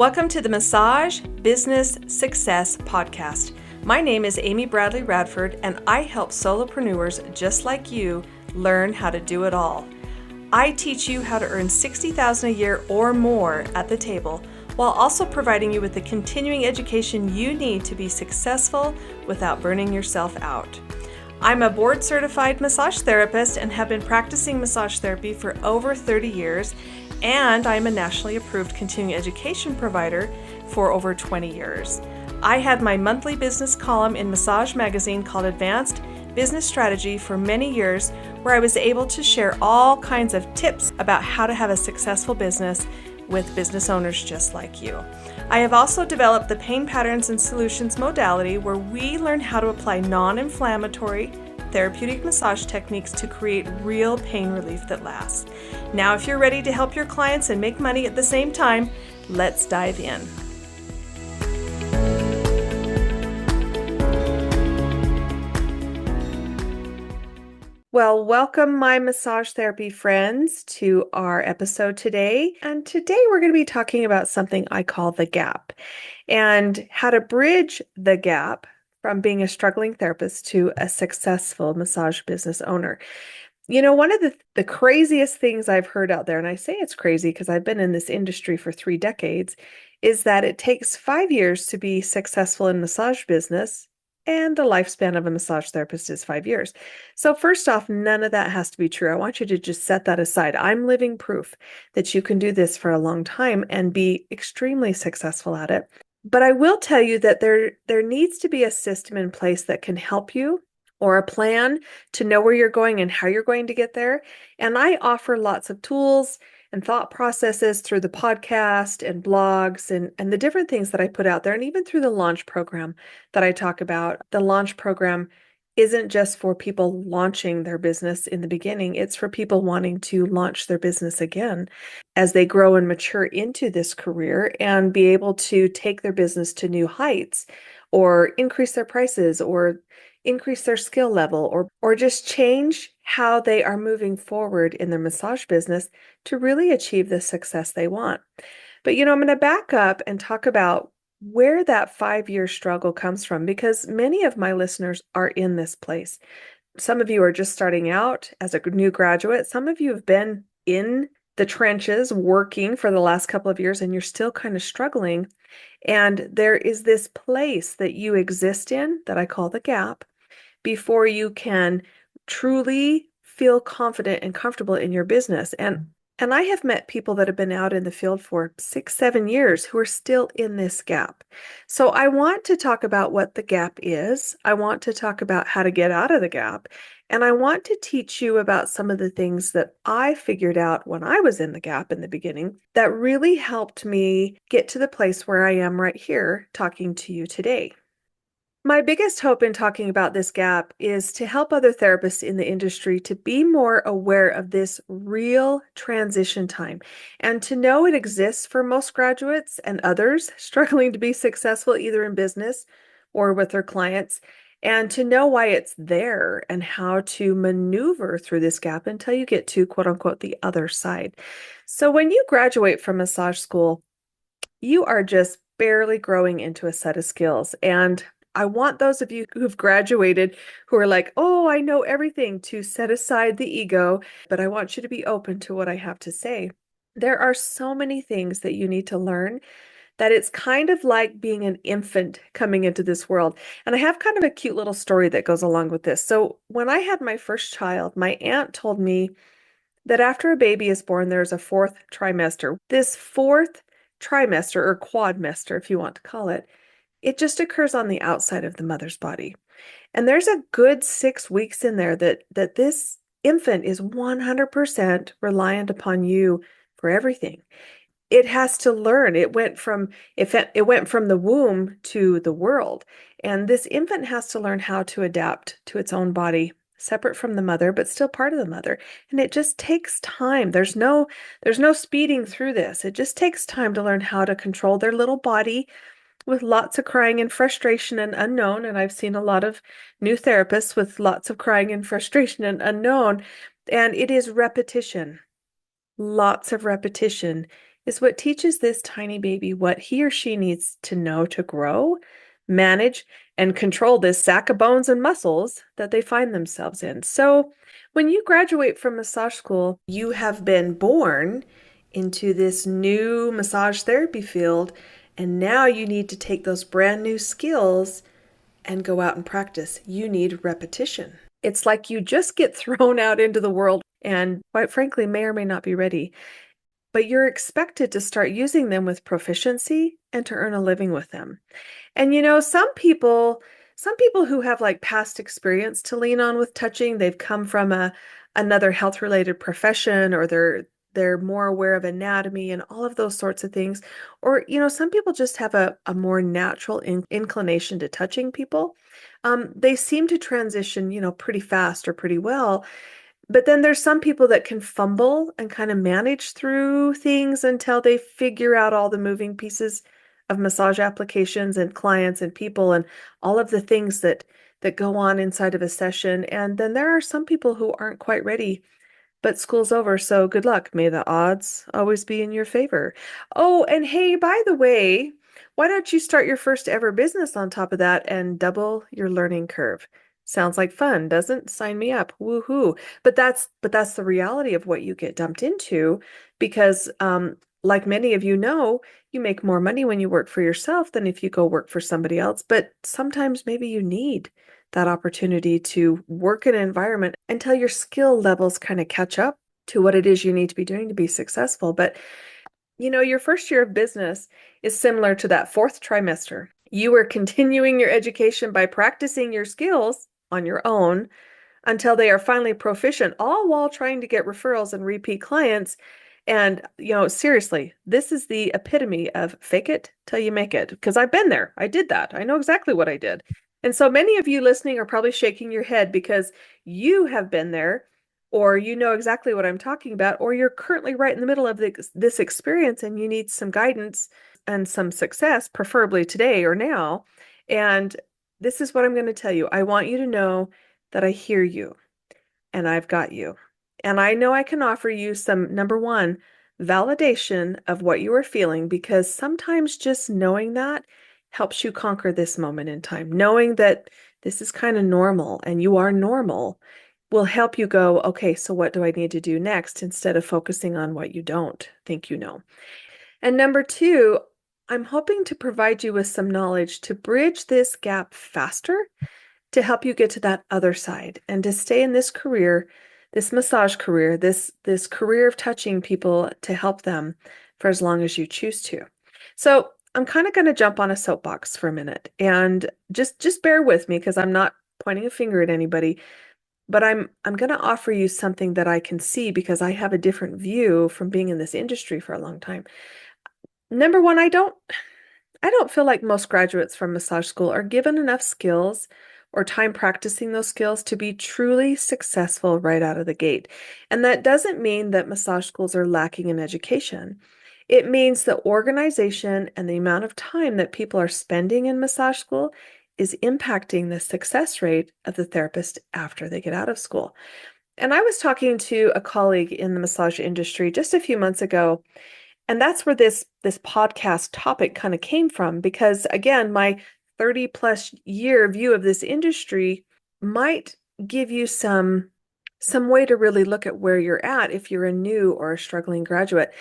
Welcome to the Massage Business Success Podcast. My name is Amy Bradley Radford, and I help solopreneurs just like you learn how to do it all. I teach you how to earn $60,000 a year or more at the table, while also providing you with the continuing education you need to be successful without burning yourself out. I'm a board-certified massage therapist and have been practicing massage therapy for over 30 years, and I'm a nationally approved continuing education provider for over 20 years. I had my monthly business column in Massage Magazine called Advanced Business Strategy for many years, where I was able to share all kinds of tips about how to have a successful business with business owners just like you. I have also developed the Pain Patterns and Solutions modality, where we learn how to apply non-inflammatory therapeutic massage techniques to create real pain relief that lasts. Now, if you're ready to help your clients and make money at the same time, let's dive in. Well, welcome my massage therapy friends to our episode today. And today we're going to be talking about something I call the gap and how to bridge the gap from being a struggling therapist to a successful massage business owner. You know, one of the craziest things I've heard out there, and I say it's crazy because I've been in this industry for 3 decades, is that it takes 5 years to be successful in massage business, and the lifespan of a massage therapist is 5 years. So first off, none of that has to be true. I want you to just set that aside. I'm living proof that you can do this for a long time and be extremely successful at it. But I will tell you that there needs to be a system in place that can help you, or a plan to know where you're going and how you're going to get there. And I offer lots of tools and thought processes through the podcast and blogs and the different things that I put out there, and even through the launch program that I talk about. The launch program isn't just for people launching their business in the beginning. It's for people wanting to launch their business again as they grow and mature into this career and be able to take their business to new heights, or increase their prices, or increase their skill level, or just change how they are moving forward in their massage business to really achieve the success they want. But I'm going to back up and talk about where that 5-year struggle comes from, because many of my listeners are in this place. Some of you are just starting out as a new graduate. Some of you have been in the trenches working for the last couple of years, and you're still kind of struggling. And there is this place that you exist in that I call the gap before you can truly feel confident and comfortable in your business. And I have met people that have been out in the field for 6, 7 years who are still in this gap. So I want to talk about what the gap is. I want to talk about how to get out of the gap. And I want to teach you about some of the things that I figured out when I was in the gap in the beginning that really helped me get to the place where I am right here talking to you today. My biggest hope in talking about this gap is to help other therapists in the industry to be more aware of this real transition time, and to know it exists for most graduates and others struggling to be successful either in business or with their clients, and to know why it's there and how to maneuver through this gap until you get to, quote unquote, the other side. So when you graduate from massage school, you are just barely growing into a set of skills. And I want those of you who've graduated who are like, oh, I know everything, to set aside the ego, but I want you to be open to what I have to say. There are so many things that you need to learn that it's kind of like being an infant coming into this world. And I have kind of a cute little story that goes along with this. So when I had my first child, my aunt told me that after a baby is born, there's a 4th trimester. This 4th trimester, or quadmester, if you want to call it, it just occurs on the outside of the mother's body. And there's a good 6 weeks in there that this infant is 100% reliant upon you for everything. It has to learn. It went from the womb to the world. And this infant has to learn how to adapt to its own body, separate from the mother, but still part of the mother. And it just takes time. There's no speeding through this. It just takes time to learn how to control their little body, with lots of crying and frustration and unknown. And I've seen a lot of new therapists with lots of crying and frustration and unknown. And it is repetition, lots of repetition is what teaches this tiny baby what he or she needs to know to grow, manage, and control this sack of bones and muscles that they find themselves in. So, when you graduate from massage school, you have been born into this new massage therapy field, and now you need to take those brand new skills and go out and practice. You need repetition. It's like you just get thrown out into the world and, quite frankly, may or may not be ready. But you're expected to start using them with proficiency and to earn a living with them. And some people who have like past experience to lean on with touching, they've come from another health related profession, or they're more aware of anatomy and all of those sorts of things. Or, some people just have a more natural inclination to touching people. They seem to transition, pretty fast or pretty well. But then there's some people that can fumble and kind of manage through things until they figure out all the moving pieces of massage applications and clients and people and all of the things that go on inside of a session. And then there are some people who aren't quite ready, but school's over, so good luck. May the odds always be in your favor. Oh, and hey, by the way, why don't you start your first ever business on top of that and double your learning curve? Sounds like fun, doesn't? Sign me up. Woohoo. But that's the reality of what you get dumped into because like many of you know, you make more money when you work for yourself than if you go work for somebody else. But sometimes maybe you need that opportunity to work in an environment until your skill levels kind of catch up to what it is you need to be doing to be successful. But your first year of business is similar to that fourth trimester. You are continuing your education by practicing your skills on your own until they are finally proficient, all while trying to get referrals and repeat clients. And, seriously, this is the epitome of fake it till you make it. Because I've been there. I did that. I know exactly what I did. And so many of you listening are probably shaking your head because you have been there, or you know exactly what I'm talking about, or you're currently right in the middle of this experience and you need some guidance and some success, preferably today or now. And this is what I'm going to tell you. I want you to know that I hear you and I've got you. And I know I can offer you some, number one, validation of what you are feeling, because sometimes just knowing that helps you conquer this moment in time. Knowing that this is kind of normal and you are normal will help you go, okay, so what do I need to do next instead of focusing on what you don't think you know. And number two, I'm hoping to provide you with some knowledge to bridge this gap faster to help you get to that other side and to stay in this career, this massage career, this career of touching people to help them for as long as you choose to. So I'm kind of going to jump on a soapbox for a minute and just bear with me because I'm not pointing a finger at anybody, but I'm going to offer you something that I can see because I have a different view from being in this industry for a long time. Number one, I don't feel like most graduates from massage school are given enough skills or time practicing those skills to be truly successful right out of the gate. And that doesn't mean that massage schools are lacking in education. It means the organization and the amount of time that people are spending in massage school is impacting the success rate of the therapist after they get out of school. And I was talking to a colleague in the massage industry just a few months ago, and that's where this podcast topic kind of came from, because again, my 30 plus year view of this industry might give you some way to really look at where you're at if you're a new or a struggling graduate.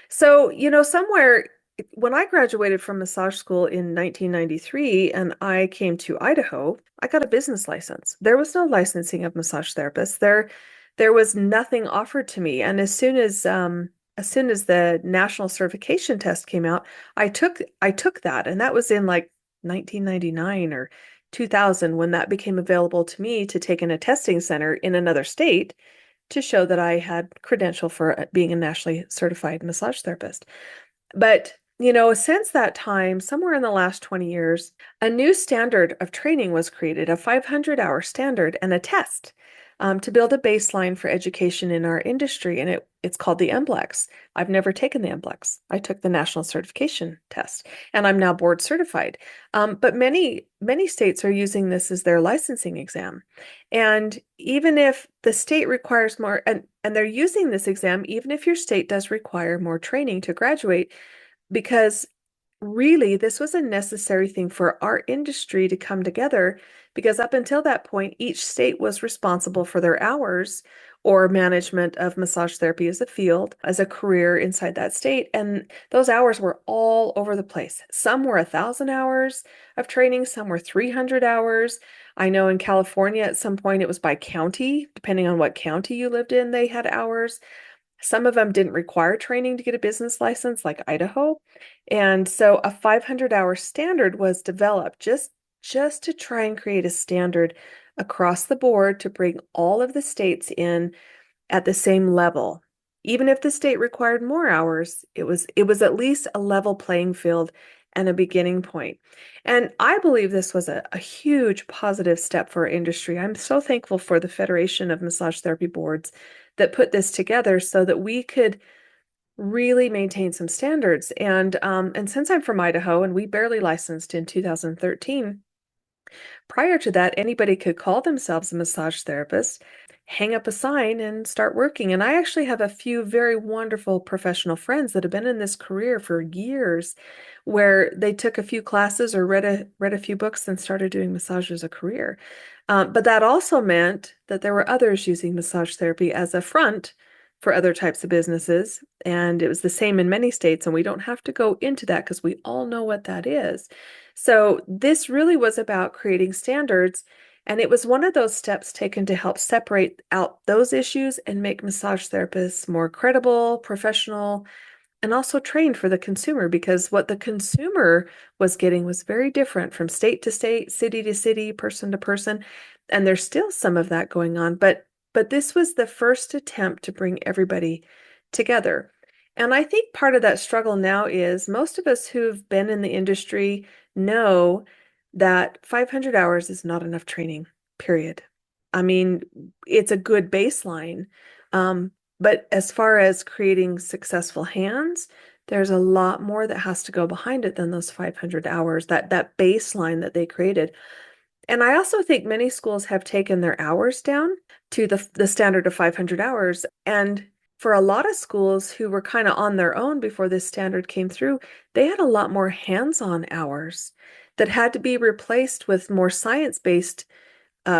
So, somewhere when I graduated from massage school in 1993 and I came to Idaho, I got a business license. There was no licensing of massage therapists. There was nothing offered to me. And as soon as the national certification test came out, I took that, and that was in like 1999 or 2000 when that became available to me to take in a testing center in another state to show that I had credential for being a nationally certified massage therapist. But, since that time, somewhere in the last 20 years, a new standard of training was created, a 500-hour standard and a test. to build a baseline for education in our industry, and it's called the NBLEX. I've never taken the NBLEX. I took the national certification test, and I'm now board certified. But many states are using this as their licensing exam, and even if the state requires more, and they're using this exam, even if your state does require more training to graduate, because really, this was a necessary thing for our industry to come together because up until that point, each state was responsible for their hours or management of massage therapy as a field, as a career inside that state. And those hours were all over the place. Some were 1,000 hours of training, some were 300 hours. I know in California at some point it was by county, depending on what county you lived in, they had hours. Some of them didn't require training to get a business license, like Idaho. And so a 500-hour standard was developed just to try and create a standard across the board to bring all of the states in at the same level. Even if the state required more hours, it was at least a level playing field and a beginning point. And I believe this was a huge positive step for our industry. I'm so thankful for the Federation of Massage Therapy Boards that put this together so that we could really maintain some standards. And since I'm from Idaho and we barely licensed in 2013, prior to that, anybody could call themselves a massage therapist, hang up a sign, and start working. And I actually have a few very wonderful professional friends that have been in this career for years, where they took a few classes or read a few books and started doing massage as a career. But that also meant that there were others using massage therapy as a front for other types of businesses. And it was the same in many states, and we don't have to go into that because we all know what that is. So this really was about creating standards, and it was one of those steps taken to help separate out those issues and make massage therapists more credible, professional, and also trained for the consumer, because what the consumer was getting was very different from state to state, city to city, person to person. And there's still some of that going on, but this was the first attempt to bring everybody together. And I think part of that struggle now is most of us who've been in the industry know that 500 hours is not enough training, period. I mean, it's a good baseline. But as far as creating successful hands, there's a lot more that has to go behind it than those 500 hours, that baseline that they created. And I also think many schools have taken their hours down to the standard of 500 hours. And for a lot of schools who were kind of on their own before this standard came through, they had a lot more hands-on hours that had to be replaced with more science-based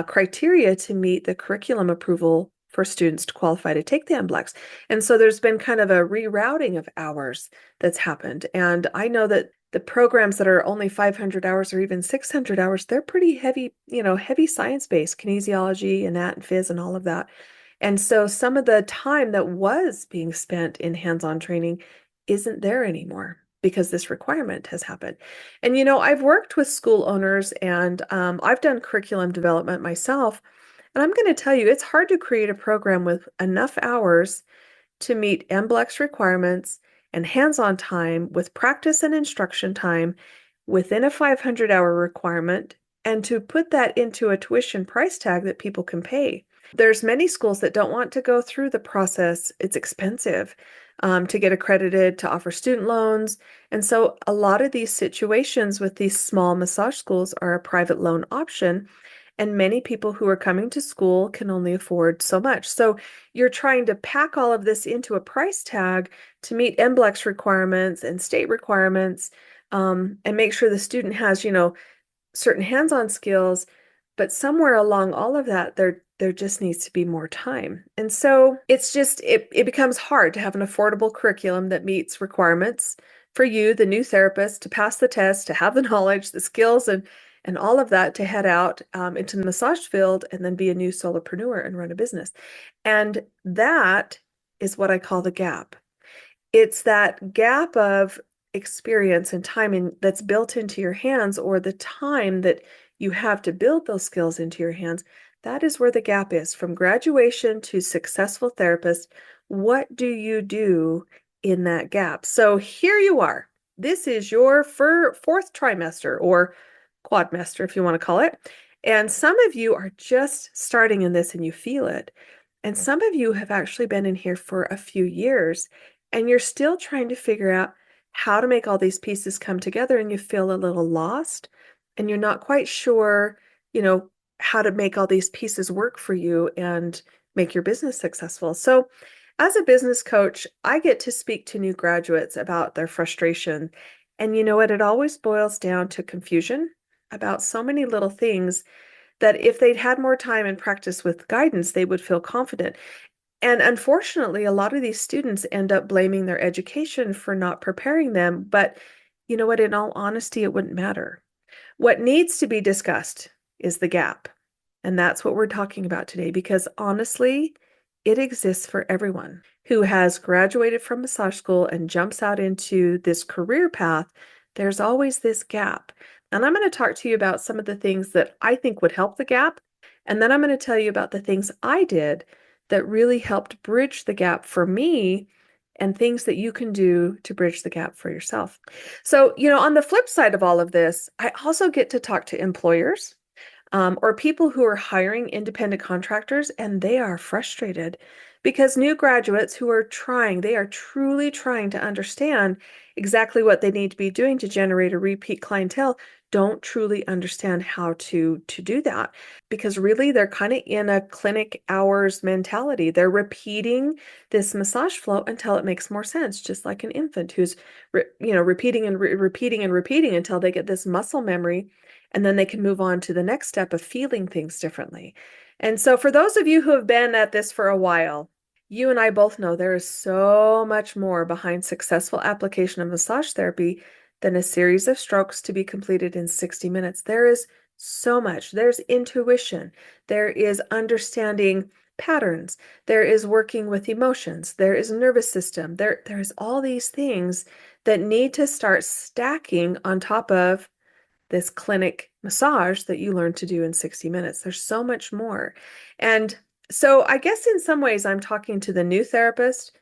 criteria to meet the curriculum approval for students to qualify to take the NBLEX. And so there's been kind of a rerouting of hours that's happened. And I know that the programs that are only 500 hours or even 600 hours, they're pretty heavy, heavy science-based, kinesiology, anat and phys and all of that. And so some of the time that was being spent in hands-on training isn't there anymore because this requirement has happened. And I've worked with school owners, and I've done curriculum development myself. And I'm going to tell you, it's hard to create a program with enough hours to meet NBLEX requirements and hands-on time with practice and instruction time within a 500-hour requirement, and to put that into a tuition price tag that people can pay. There's many schools that don't want to go through the process. It's expensive to get accredited, to offer student loans. And so a lot of these situations with these small massage schools are a private loan option. And many people who are coming to school can only afford so much. So you're trying to pack all of this into a price tag to meet NBLEX requirements and state requirements, and make sure the student has, certain hands-on skills. But somewhere along all of that, there just needs to be more time. And so it's just, it becomes hard to have an affordable curriculum that meets requirements for you, the new therapist, to pass the test, to have the knowledge, the skills, and all of that to head out into the massage field and then be a new solopreneur and run a business. And that is what I call the gap. It's that gap of experience and time that's built into your hands, or the time that you have to build those skills into your hands. That is where the gap is. From graduation to successful therapist, what do you do in that gap? So here you are. This is your fourth trimester, or quadmester if you want to call it. And some of you are just starting in this and you feel it. And some of you have actually been in here for a few years and you're still trying to figure out how to make all these pieces come together and you feel a little lost and you're not quite sure, you know, how to make all these pieces work for you and make your business successful. So, as a business coach, I get to speak to new graduates about their frustration. And you know what? It always boils down to confusion about so many little things that if they'd had more time and practice with guidance, they would feel confident. And unfortunately, a lot of these students end up blaming their education for not preparing them. But you know what? In all honesty, it wouldn't matter. What needs to be discussed is the gap. And that's what we're talking about today, because honestly, it exists for everyone who has graduated from massage school and jumps out into this career path. There's always this gap. And I'm going to talk to you about some of the things that I think would help the gap. And then I'm going to tell you about the things I did that really helped bridge the gap for me and things that you can do to bridge the gap for yourself. So, on the flip side of all of this, I also get to talk to employers or people who are hiring independent contractors, and they are frustrated because new graduates who are they are truly trying to understand exactly what they need to be doing to generate a repeat clientele, don't truly understand how to do that because really they're kind of in a clinic hours mentality. They're repeating this massage flow until it makes more sense, just like an infant who's repeating and repeating and repeating until they get this muscle memory, and then they can move on to the next step of feeling things differently. And so for those of you who have been at this for a while, you and I both know there is so much more behind successful application of massage therapy than a series of strokes to be completed in 60 minutes. There is so much. There's intuition. There is understanding patterns. There is working with emotions. There is nervous system. There's all these things that need to start stacking on top of this clinic massage that you learn to do in 60 minutes. There's so much more. And so I guess in some ways I'm talking to the new therapist,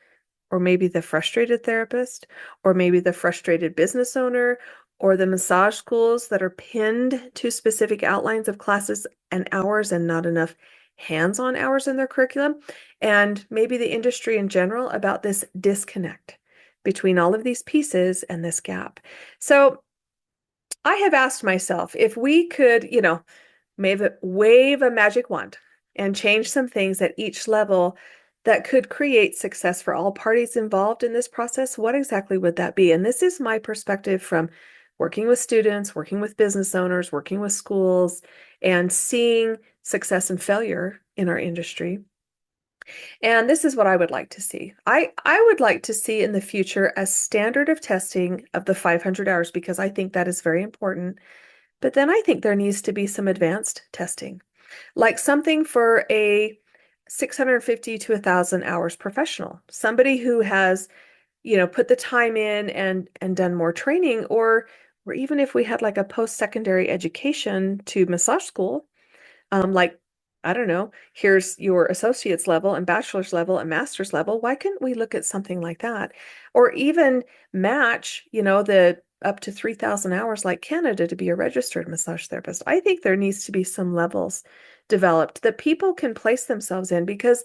or maybe the frustrated therapist, or maybe the frustrated business owner, or the massage schools that are pinned to specific outlines of classes and hours and not enough hands-on hours in their curriculum, and maybe the industry in general about this disconnect between all of these pieces and this gap. So I have asked myself if we could, maybe wave a magic wand and change some things at each level that could create success for all parties involved in this process, what exactly would that be? And this is my perspective from working with students, working with business owners, working with schools, and seeing success and failure in our industry. And this is what I would like to see. I would like to see in the future a standard of testing of the 500 hours because I think that is very important. But then I think there needs to be some advanced testing, like something for a 650 to 1,000 hours professional, somebody who has, put the time in and done more training, or even if we had like a post-secondary education to massage school, like, I don't know, here's your associate's level and bachelor's level and master's level. Why couldn't we look at something like that? Or even match, the up to 3,000 hours like Canada to be a registered massage therapist. I think there needs to be some levels developed that people can place themselves in because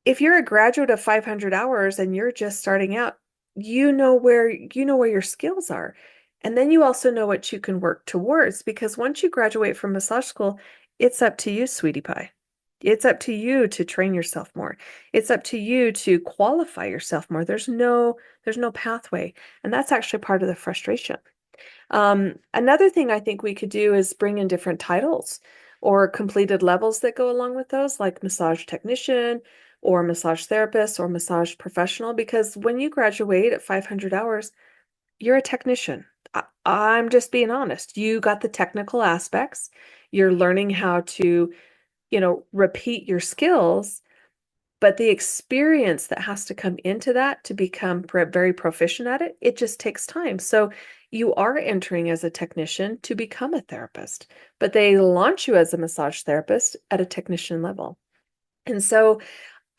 if you're a graduate of 500 hours and you're just starting out, you know where your skills are. And then you also know what you can work towards because once you graduate from massage school, it's up to you, sweetie pie. It's up to you to train yourself more. It's up to you to qualify yourself more. There's no pathway. And that's actually part of the frustration. Another thing I think we could do is bring in different titles or completed levels that go along with those, like massage technician or massage therapist or massage professional, because when you graduate at 500 hours, you're a technician. I'm just being honest. You got the technical aspects. You're learning how to, repeat your skills, but the experience that has to come into that to become very proficient at it, it just takes time. So you are entering as a technician to become a therapist, but they launch you as a massage therapist at a technician level. And so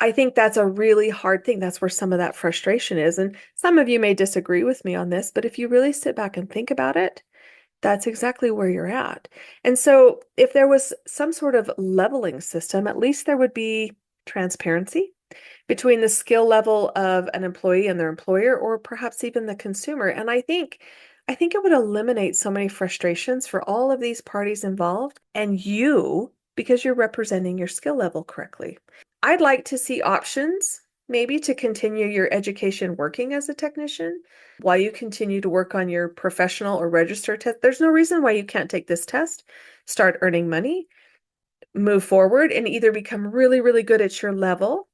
I think that's a really hard thing. That's where some of that frustration is. And some of you may disagree with me on this, but if you really sit back and think about it, That's exactly where you're at. And so if there was some sort of leveling system, at least there would be transparency between the skill level of an employee and their employer, or perhaps even the consumer. And I think it would eliminate so many frustrations for all of these parties involved and you, because you're representing your skill level correctly. I'd like to see options, maybe to continue your education working as a technician while you continue to work on your professional or register test. There's no reason why you can't take this test, start earning money, move forward, and either become really, really good at your level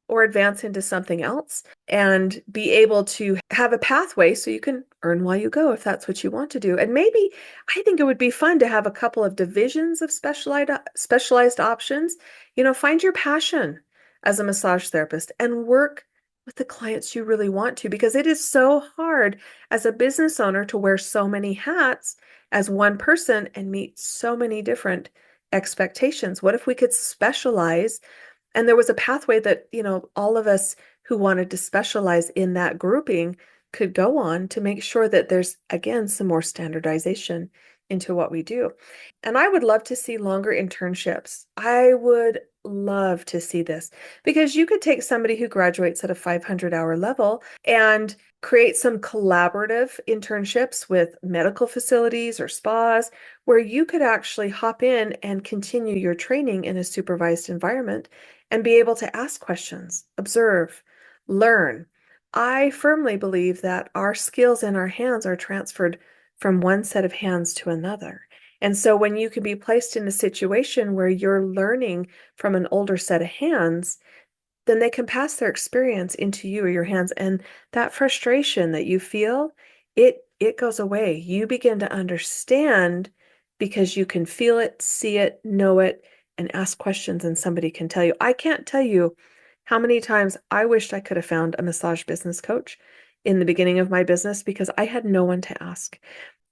or advance into something else and be able to have a pathway so you can earn while you go if that's what you want to do. And maybe I think it would be fun to have a couple of divisions of specialized options. Find your passion as a massage therapist and work with the clients you really want to, because it is so hard as a business owner to wear so many hats as one person and meet so many different expectations. What if we could specialize and there was a pathway that, all of us who wanted to specialize in that grouping could go on to make sure that there's, again, some more standardization into what we do. And I would love to see longer internships. I would love to see this because you could take somebody who graduates at a 500-hour level and create some collaborative internships with medical facilities or spas where you could actually hop in and continue your training in a supervised environment and be able to ask questions, observe, learn. I firmly believe that our skills in our hands are transferred from one set of hands to another. And so when you can be placed in a situation where you're learning from an older set of hands, then they can pass their experience into you or your hands. And that frustration that you feel, it goes away. You begin to understand because you can feel it, see it, know it, and ask questions, and somebody can tell you. I can't tell you how many times I wished I could have found a massage business coach in the beginning of my business because I had no one to ask.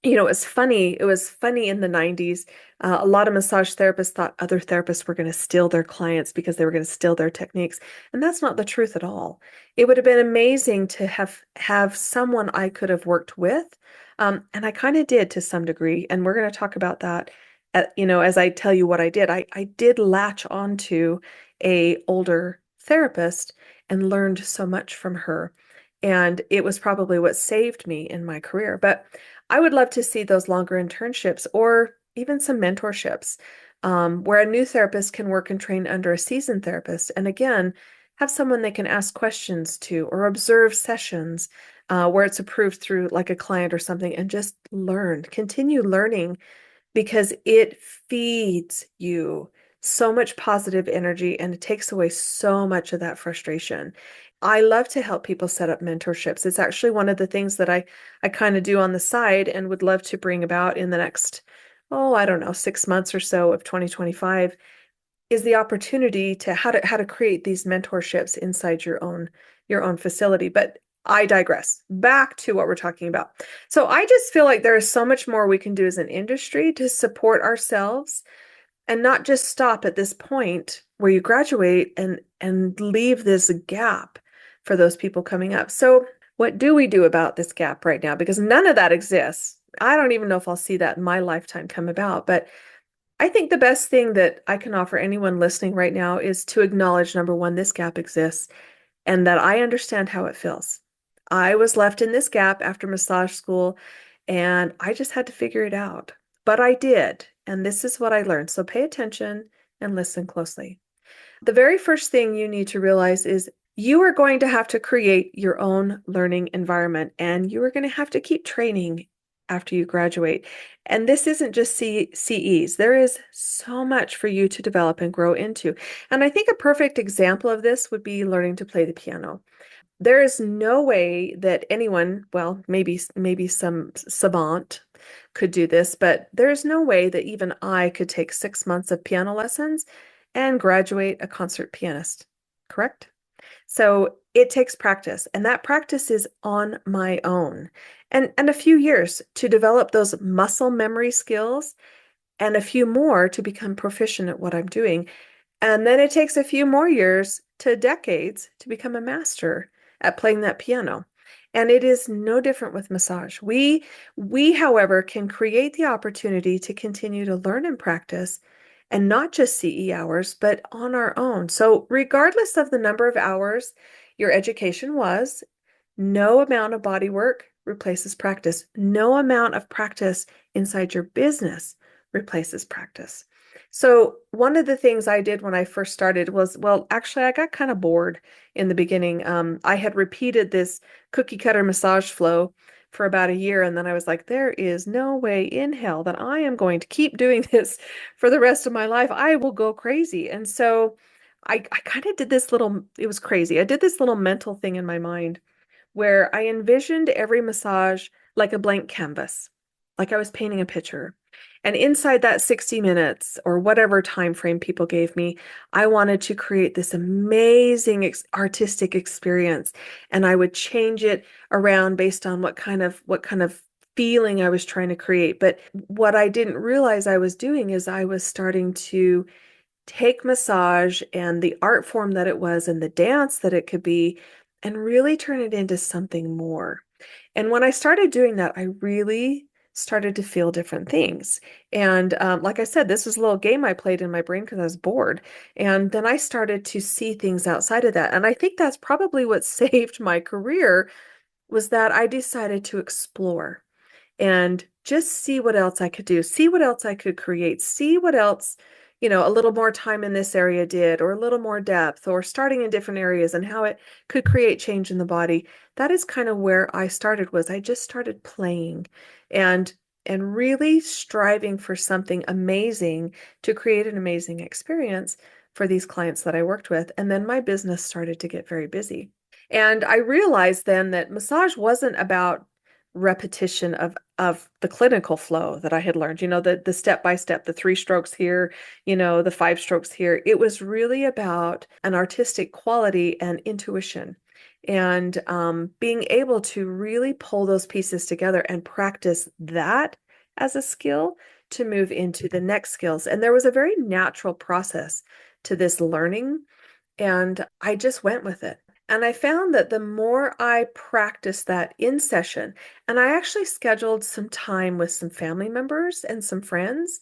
It was funny. It was funny in the 90s. A lot of massage therapists thought other therapists were going to steal their clients because they were going to steal their techniques. And that's not the truth at all. It would have been amazing to have someone I could have worked with. And I kind of did to some degree. And we're going to talk about that, as I tell you what I did. I did latch onto a older therapist and learned so much from her. And it was probably what saved me in my career. But I would love to see those longer internships or even some mentorships where a new therapist can work and train under a seasoned therapist. And again, have someone they can ask questions to or observe sessions where it's approved through like a client or something and just continue learning because it feeds you so much positive energy and it takes away so much of that frustration. I love to help people set up mentorships. It's actually one of the things that I kind of do on the side and would love to bring about in the next, I don't know, 6 months or so of 2025 is the opportunity to how to create these mentorships inside your own facility. But I digress. Back to what we're talking about. So I just feel like there is so much more we can do as an industry to support ourselves and not just stop at this point where you graduate and leave this gap for those people coming up. So what do we do about this gap right now? Because none of that exists. I don't even know if I'll see that in my lifetime come about, but I think the best thing that I can offer anyone listening right now is to acknowledge, number one, this gap exists and that I understand how it feels. I was left in this gap after massage school and I just had to figure it out. But I did, and this is what I learned. So pay attention and listen closely. The very first thing you need to realize is you are going to have to create your own learning environment, and you are going to have to keep training after you graduate. And this isn't just CEs. There is so much for you to develop and grow into. And I think a perfect example of this would be learning to play the piano. There is no way that anyone, well, maybe some savant could do this, but there's no way that even I could take 6 months of piano lessons and graduate a concert pianist, correct? So it takes practice, and that practice is on my own, and a few years to develop those muscle memory skills, and a few more to become proficient at what I'm doing. And then it takes a few more years to decades to become a master at playing that piano. And it is no different with massage. We, however, can create the opportunity to continue to learn and practice and not just CE hours, but on our own. So regardless of the number of hours your education was, no amount of body work replaces practice. No amount of practice inside your business replaces practice. So one of the things I did when I first started was, well, actually, I got kind of bored in the beginning. I had repeated this cookie cutter massage flow for about a year, and then I was like, there is no way in hell that I am going to keep doing this for the rest of my life. I will go crazy. And so I kind of did this little, it was crazy. I did this little mental thing in my mind where I envisioned every massage like a blank canvas, like I was painting a picture. And inside that 60 minutes or whatever time frame people gave me, I wanted to create this amazing artistic experience. And I would change it around based on what kind of feeling I was trying to create. But what I didn't realize I was doing is I was starting to take massage and the art form that it was and the dance that it could be and really turn it into something more. And when I started doing that, I really started to feel different things. And like I said, this was a little game I played in my brain because I was bored. And then I started to see things outside of that. And I think that's probably what saved my career was that I decided to explore and just see what else I could do, see what else I could create, see what else, a little more time in this area did, or a little more depth, or starting in different areas and how it could create change in the body. That is kind of where I started was I just started playing and really striving for something amazing to create an amazing experience for these clients that I worked with. And then my business started to get very busy. And I realized then that massage wasn't about repetition of the clinical flow that I had learned, the step by step, the 3 strokes here, the 5 strokes here. It was really about an artistic quality and intuition and being able to really pull those pieces together and practice that as a skill to move into the next skills. And there was a very natural process to this learning, and I just went with it. And I found that the more I practiced that in session, and I actually scheduled some time with some family members and some friends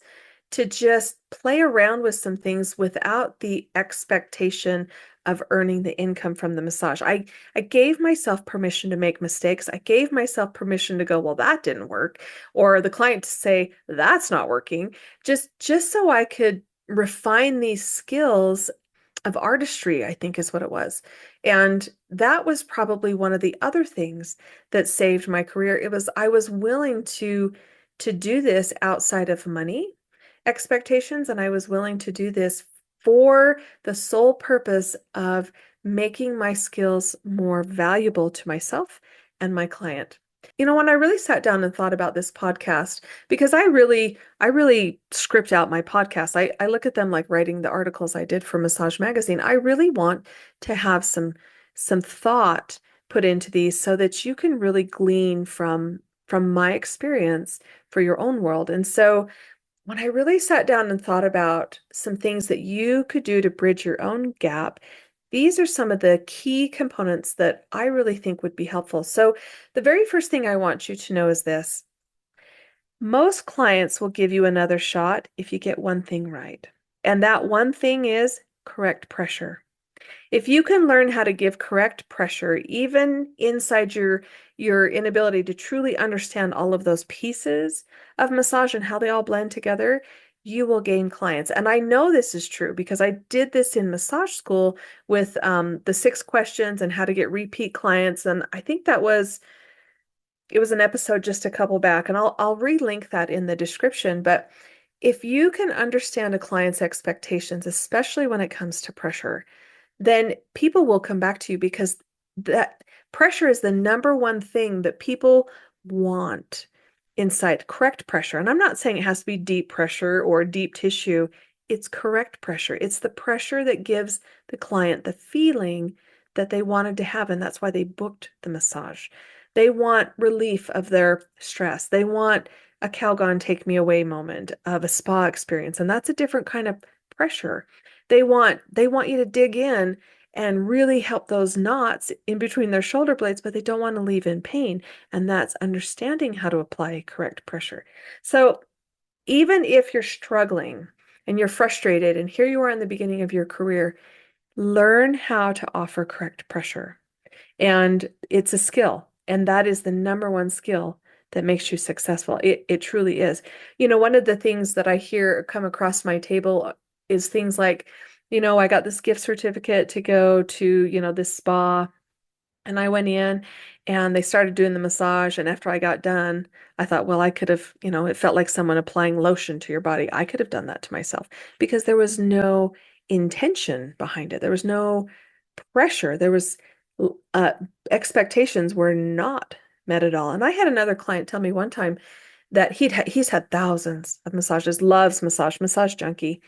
to just play around with some things without the expectation of earning the income from the massage. I gave myself permission to make mistakes. I gave myself permission to go, well, that didn't work, or the client to say, that's not working, just so I could refine these skills of artistry, I think is what it was. And that was probably one of the other things that saved my career. It was I was willing to do this outside of money expectations, and I was willing to do this for the sole purpose of making my skills more valuable to myself and my client. When I really sat down and thought about this podcast, because I really script out my podcasts. I look at them like writing the articles I did for Massage Magazine. I really want to have some thought put into these so that you can really glean from my experience for your own world. And so when I really sat down and thought about some things that you could do to bridge your own gap, these are some of the key components that I really think would be helpful. So, the very first thing I want you to know is this: most clients will give you another shot if you get one thing right. And that one thing is correct pressure. If you can learn how to give correct pressure, even inside your inability to truly understand all of those pieces of massage and how they all blend together, you will gain clients. And I know this is true because I did this in massage school with the 6 questions and how to get repeat clients. And I think it was an episode just a couple back, and I'll relink that in the description. But if you can understand a client's expectations, especially when it comes to pressure, then people will come back to you because that pressure is the number one thing that people want inside. Correct pressure. And I'm not saying it has to be deep pressure or deep tissue. It's correct pressure. It's the pressure that gives the client the feeling that they wanted to have. And that's why they booked the massage. They want relief of their stress. They want a Calgon take me away moment of a spa experience. And that's a different kind of pressure. They want you to dig in and really help those knots in between their shoulder blades, but they don't want to leave in pain. And that's understanding how to apply correct pressure. So even if you're struggling and you're frustrated, and here you are in the beginning of your career, learn how to offer correct pressure. And it's a skill. And that is the number one skill that makes you successful. It truly is. One of the things that I hear come across my table is things like, I got this gift certificate to go to, this spa. And I went in and they started doing the massage. And after I got done, I thought, well, I could have, it felt like someone applying lotion to your body. I could have done that to myself because there was no intention behind it. There was no pressure. There was uh, expectations were not met at all. And I had another client tell me one time that he's had thousands of massages, loves massage junkie.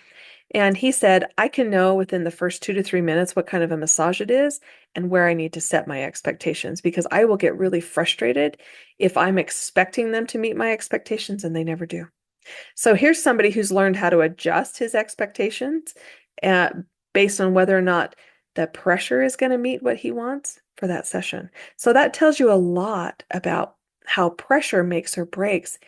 And he said, I can know within the first 2 to 3 minutes what kind of a massage it is and where I need to set my expectations because I will get really frustrated if I'm expecting them to meet my expectations and they never do. So here's somebody who's learned how to adjust his expectations uh, based on whether or not the pressure is going to meet what he wants for that session. So that tells you a lot about how pressure makes or breaks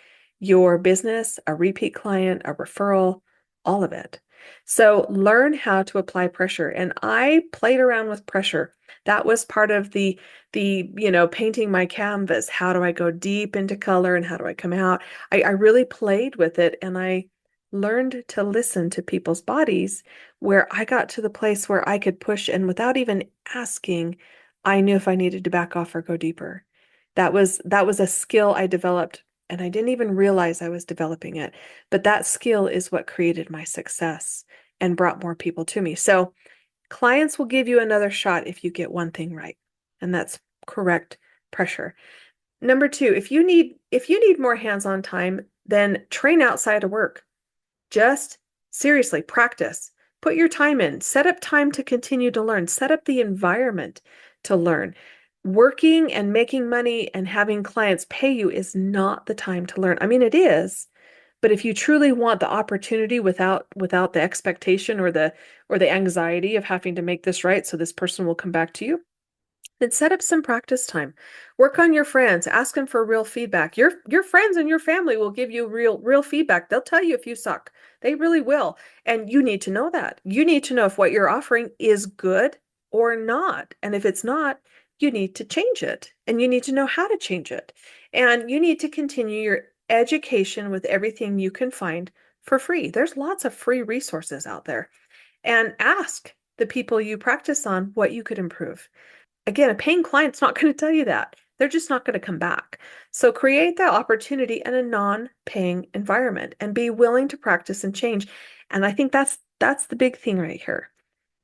your business, a repeat client, a referral, all of it. So learn how to apply pressure. And I played around with pressure. That was part of the painting my canvas. How do I go deep into color and how do I come out? I really played with it and I learned to listen to people's bodies where I got to the place where I could push and without even asking, I knew if I needed to back off or go deeper. That was a skill I developed and I didn't even realize I was developing it. But that skill is what created my success and brought more people to me. So clients will give you another shot if you get one thing right, and that's correct pressure. Number two, if you need more hands-on time, then train outside of work. Just seriously practice. Put your time in. Set up time to continue to learn. Set up the environment to learn. Working and making money and having clients pay you is not the time to learn. I mean, it is, but if you truly want the opportunity without the expectation or the anxiety of having to make this right so this person will come back to you, then set up some practice time. Work on your friends. Ask them for real feedback. Your friends and your family will give you real feedback. They'll tell you if you suck. They really will. And you need to know that. You need to know if what you're offering is good or not. And if it's not, you need to change it. And you need to know how to change it. And you need to continue your education with everything you can find for free. There's lots of free resources out there. And ask the people you practice on what you could improve. Again, a paying client's not going to tell you that. They're just not going to come back. So create that opportunity in a non-paying environment and be willing to practice and change. And I think that's the big thing right here.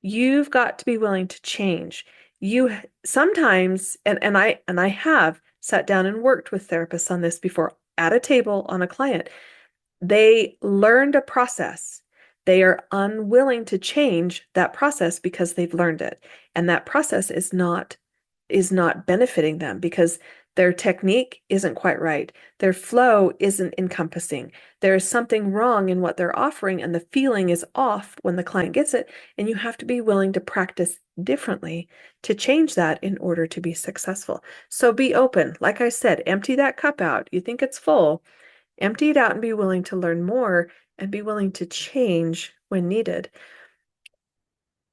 You've got to be willing to change. You sometimes, and I have sat down and worked with therapists on this before at a table on a client. They learned a process. They are unwilling to change that process because they've learned it. And that process is not benefiting them because their technique isn't quite right. Their flow isn't encompassing. There is something wrong in what they're offering, and the feeling is off when the client gets it. And you have to be willing to practice differently to change that in order to be successful. So be open. Like I said, empty that cup out. You think it's full. Empty it out and be willing to learn more and be willing to change when needed.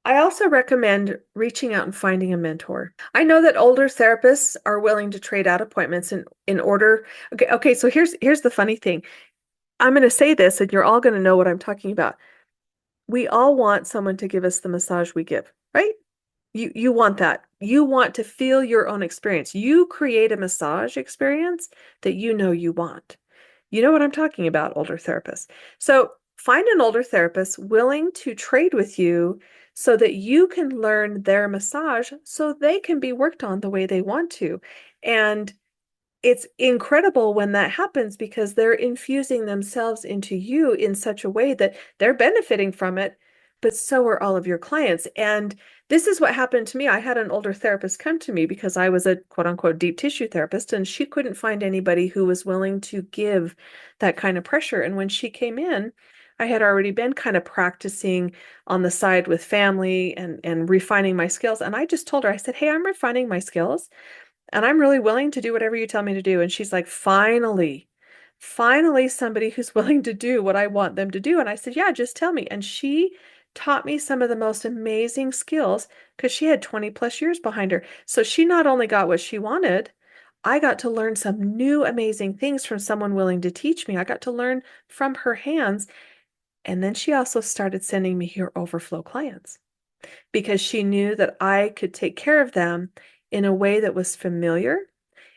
I also recommend reaching out and finding a mentor. I know that older therapists are willing to trade out appointments in order. Okay, so here's the funny thing. I'm going to say this and you're all going to know what I'm talking about. We all want someone to give us the massage we give, right? You want that. You want to feel your own experience. You create a massage experience that you know you want. You know what I'm talking about, older therapists. So find an older therapist willing to trade with you so that you can learn their massage so they can be worked on the way they want to. And it's incredible when that happens because they're infusing themselves into you in such a way that they're benefiting from it, but so are all of your clients. And this is what happened to me. I had an older therapist come to me because I was a quote unquote deep tissue therapist, and she couldn't find anybody who was willing to give that kind of pressure. And when she came in, I had already been kind of practicing on the side with family and refining my skills. And I just told her, I said, "Hey, I'm refining my skills and I'm really willing to do whatever you tell me to do." And she's like, finally, somebody who's willing to do what I want them to do. And I said, "Yeah, just tell me." And she taught me some of the most amazing skills because she had 20 plus years behind her. So she not only got what she wanted, I got to learn some new amazing things from someone willing to teach me. I got to learn from her hands. And then she also started sending me her overflow clients because she knew that I could take care of them in a way that was familiar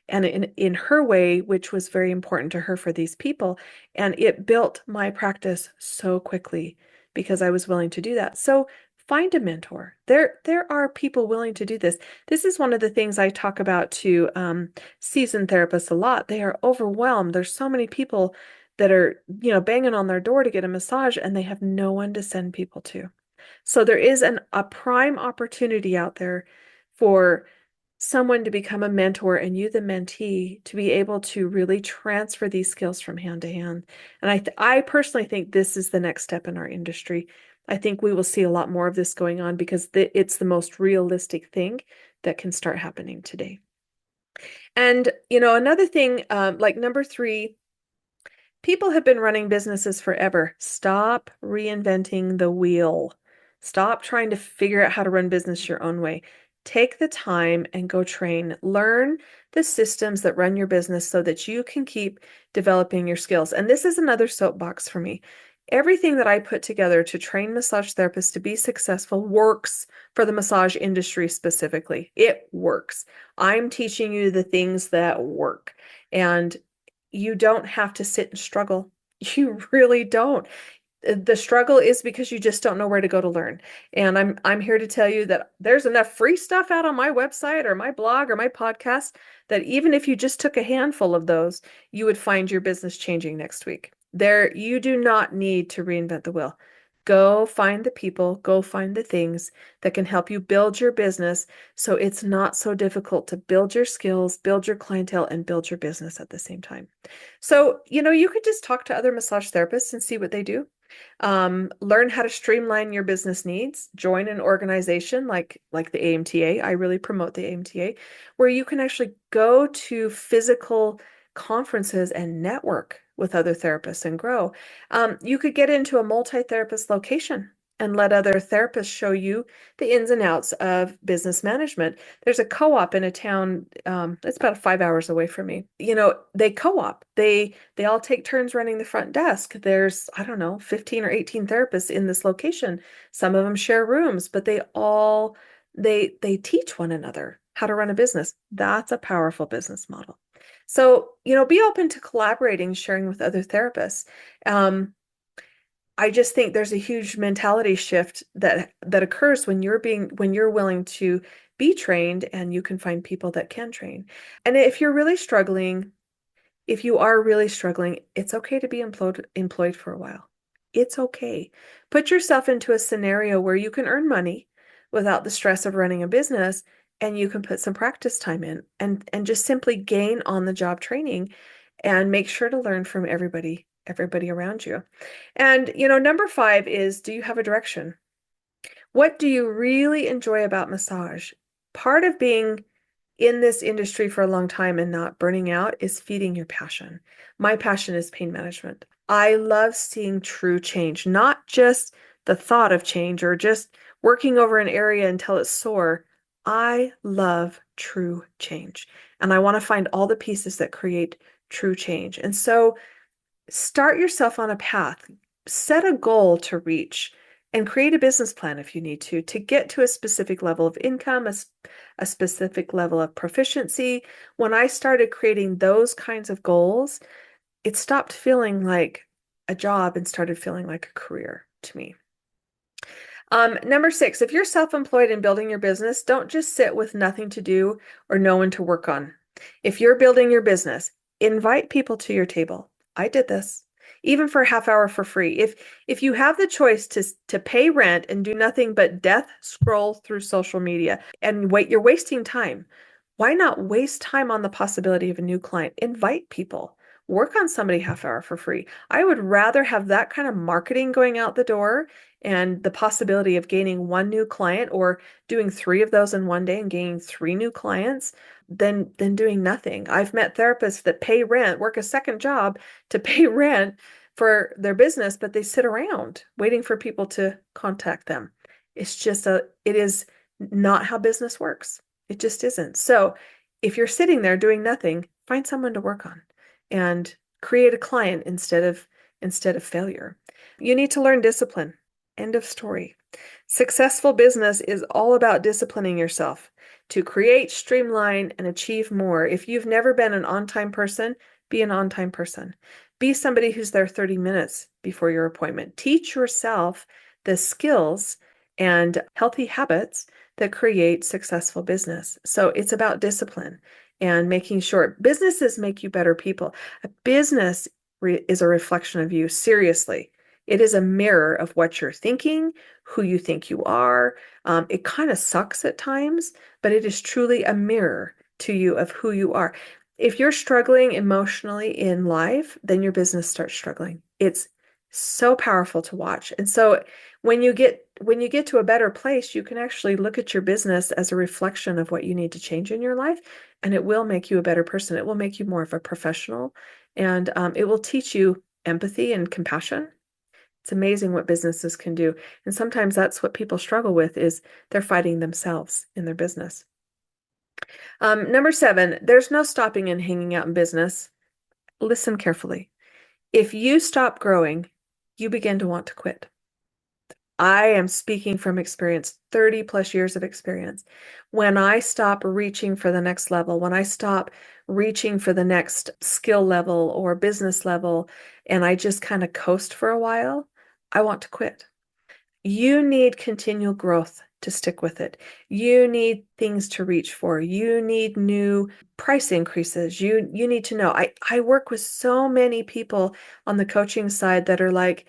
and in her way, which was very important to her for these people. And it built my practice so quickly because I was willing to do that. So find a mentor. There are people willing to do this. This is one of the things I talk about to seasoned therapists a lot. They are overwhelmed. There's so many people that are, banging on their door to get a massage and they have no one to send people to. So there is a prime opportunity out there for someone to become a mentor and you, the mentee, to be able to really transfer these skills from hand to hand. And I personally think this is the next step in our industry. I think we will see a lot more of this going on because it's the most realistic thing that can start happening today. And, another thing, like number 3, people have been running businesses forever. Stop reinventing the wheel. Stop trying to figure out how to run business your own way. Take the time and go train. Learn the systems that run your business so that you can keep developing your skills. And this is another soapbox for me. Everything that I put together to train massage therapists to be successful works for the massage industry specifically. It works. I'm teaching you the things that work. And you don't have to sit and struggle. You really don't. The struggle is because you just don't know where to go to learn. And I'm here to tell you that there's enough free stuff out on my website or my blog or my podcast that even if you just took a handful of those, you would find your business changing next week. You do not need to reinvent the wheel. Go find the people, go find the things that can help you build your business so it's not so difficult to build your skills, build your clientele, and build your business at the same time. So, you could just talk to other massage therapists and see what they do. Learn how to streamline your business needs. Join an organization like the AMTA. I really promote the AMTA, where you can actually go to physical conferences and network with other therapists and grow. You could get into a multi-therapist location and let other therapists show you the ins and outs of business management. There's a co-op in a town it's about 5 hours away from me. They co-op. They all take turns running the front desk. There's, I don't know, 15 or 18 therapists in this location. Some of them share rooms, but they teach one another how to run a business. That's a powerful business model. So, be open to collaborating, sharing with other therapists. I just think there's a huge mentality shift that occurs when you're willing to be trained and you can find people that can train. And if you're really struggling, if you are really struggling, it's okay to be employed for a while. It's okay. Put yourself into a scenario where you can earn money without the stress of running a business and you can put some practice time in and just simply gain on the job training and make sure to learn from everybody around you. And, number 5 is, do you have a direction? What do you really enjoy about massage? Part of being in this industry for a long time and not burning out is feeding your passion. My passion is pain management. I love seeing true change, not just the thought of change or just working over an area until it's sore. I love true change. And I want to find all the pieces that create true change. And so start yourself on a path, set a goal to reach, and create a business plan if you need to get to a specific level of income, a specific level of proficiency. When I started creating those kinds of goals, it stopped feeling like a job and started feeling like a career to me. Number 6, if you're self-employed and building your business, don't just sit with nothing to do or no one to work on. If you're building your business, invite people to your table. I did this, even for a half hour for free. If you have the choice to pay rent and do nothing but death scroll through social media and you're wasting time. Why not waste time on the possibility of a new client? Invite people. work on somebody half hour for free. I would rather have that kind of marketing going out the door and the possibility of gaining one new client or doing three of those in one day and gaining three new clients than doing nothing. I've met therapists that pay rent, work a second job to pay rent for their business, but they sit around waiting for people to contact them. It is not how business works. It just isn't. So if you're sitting there doing nothing, find someone to work on and create a client instead of failure. You need to learn discipline. End of story. Successful business is all about disciplining yourself to create, streamline, and achieve more. If you've never been an on-time person, be an on-time person. Be somebody who's there 30 minutes before your appointment. Teach yourself the skills and healthy habits that create successful business. So it's about discipline and making sure businesses make you better people. A business is a reflection of you, seriously. It is a mirror of what you're thinking, who you think you are. It kind of sucks at times, but it is truly a mirror to you of who you are. If you're struggling emotionally in life, then your business starts struggling. It's so powerful to watch. And so when you get to a better place, you can actually look at your business as a reflection of what you need to change in your life, and it will make you a better person. It will make you more of a professional, and it will teach you empathy and compassion. It's amazing what businesses can do. And sometimes that's what people struggle with is they're fighting themselves in their business. Number 7, there's no stopping and hanging out in business. Listen carefully. If you stop growing, you begin to want to quit. I am speaking from experience, 30 plus years of experience. When I stop reaching for the next level, when I stop reaching for the next skill level or business level, and I just kind of coast for a while, I want to quit. You need continual growth to stick with it. You need things to reach for. You need new price increases. You need to know. I work with so many people on the coaching side that are like,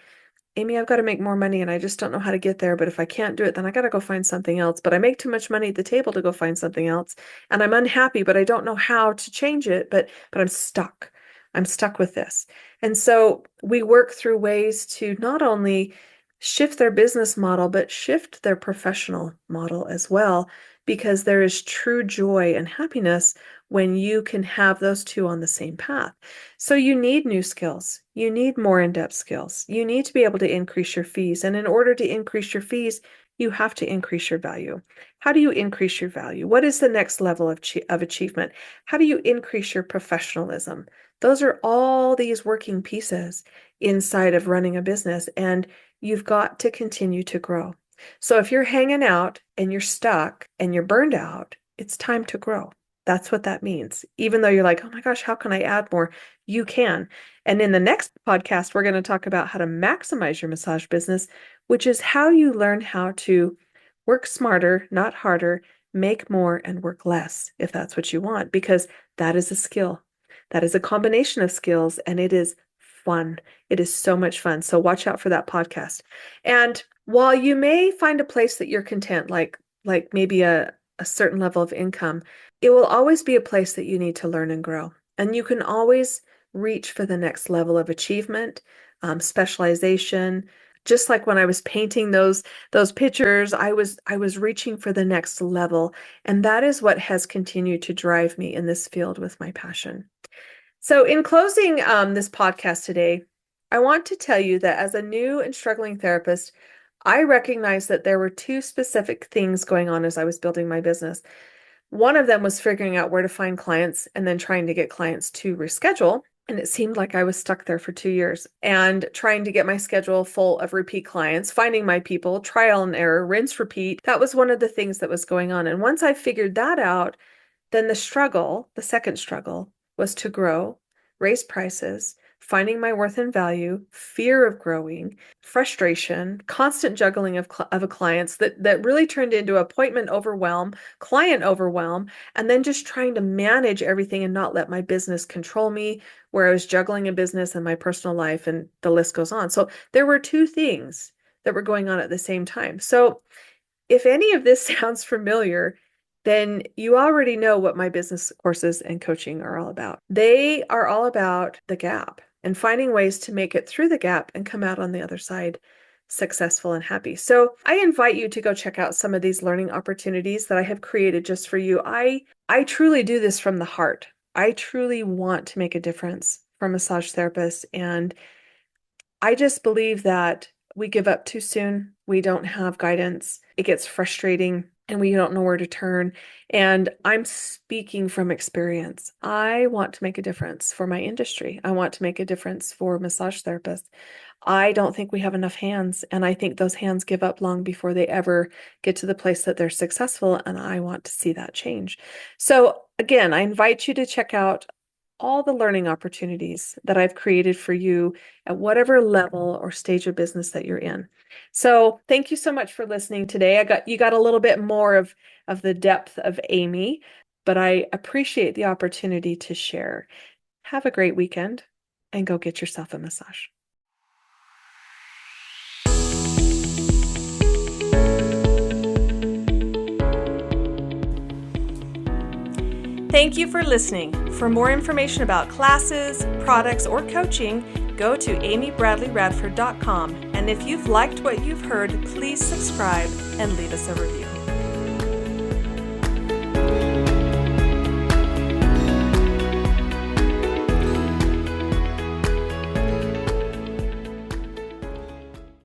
Amy, I've got to make more money and I just don't know how to get there. But if I can't do it, then I got to go find something else. But I make too much money at the table to go find something else. And I'm unhappy, but I don't know how to change it. But I'm stuck. I'm stuck with this. And so we work through ways to not only shift their business model, but shift their professional model as well, because there is true joy and happiness when you can have those two on the same path. So you need new skills. You need more in-depth skills. You need to be able to increase your fees. And in order to increase your fees, you have to increase your value. How do you increase your value? What is the next level of achievement? How do you increase your professionalism? Those are all these working pieces inside of running a business, and you've got to continue to grow. So if you're hanging out and you're stuck and you're burned out, it's time to grow. That's what that means. Even though you're like, oh my gosh, how can I add more? You can. And in the next podcast, we're going to talk about how to maximize your massage business, which is how you learn how to work smarter, not harder, make more, and work less if that's what you want, because that is a skill. That is a combination of skills, and it is fun. It is so much fun. So watch out for that podcast. And while you may find a place that you're content, like maybe a certain level of income, it will always be a place that you need to learn and grow. And you can always reach for the next level of achievement, specialization. Just like when I was painting those pictures, I was reaching for the next level. And that is what has continued to drive me in this field with my passion. So in closing this podcast today, I want to tell you that as a new and struggling therapist, I recognized that there were two specific things going on as I was building my business. One of them was figuring out where to find clients and then trying to get clients to reschedule. And it seemed like I was stuck there for 2 years and trying to get my schedule full of repeat clients, finding my people, trial and error, rinse, repeat. That was one of the things that was going on. And once I figured that out, then the second struggle, was to grow, raise prices, finding my worth and value, fear of growing, frustration, constant juggling of clients that really turned into appointment overwhelm, client overwhelm, and then just trying to manage everything and not let my business control me, where I was juggling a business and my personal life, and the list goes on. So there were two things that were going on at the same time. So if any of this sounds familiar, then you already know what my business courses and coaching are all about. They are all about the gap and finding ways to make it through the gap and come out on the other side successful and happy. So I invite you to go check out some of these learning opportunities that I have created just for you. I truly do this from the heart. I truly want to make a difference for massage therapists, and I just believe that we give up too soon. We don't have guidance. It gets frustrating and we don't know where to turn. And I'm speaking from experience. I want to make a difference for my industry. I want to make a difference for massage therapists. I don't think we have enough hands, and I think those hands give up long before they ever get to the place that they're successful, and I want to see that change. So again, I invite you to check out all the learning opportunities that I've created for you at whatever level or stage of business that you're in. So thank you so much for listening today. You got a little bit more of the depth of Amy, but I appreciate the opportunity to share. Have a great weekend and go get yourself a massage. Thank you for listening. For more information about classes, products, or coaching, go to amybradleyradford.com. And if you've liked what you've heard, please subscribe and leave us a review.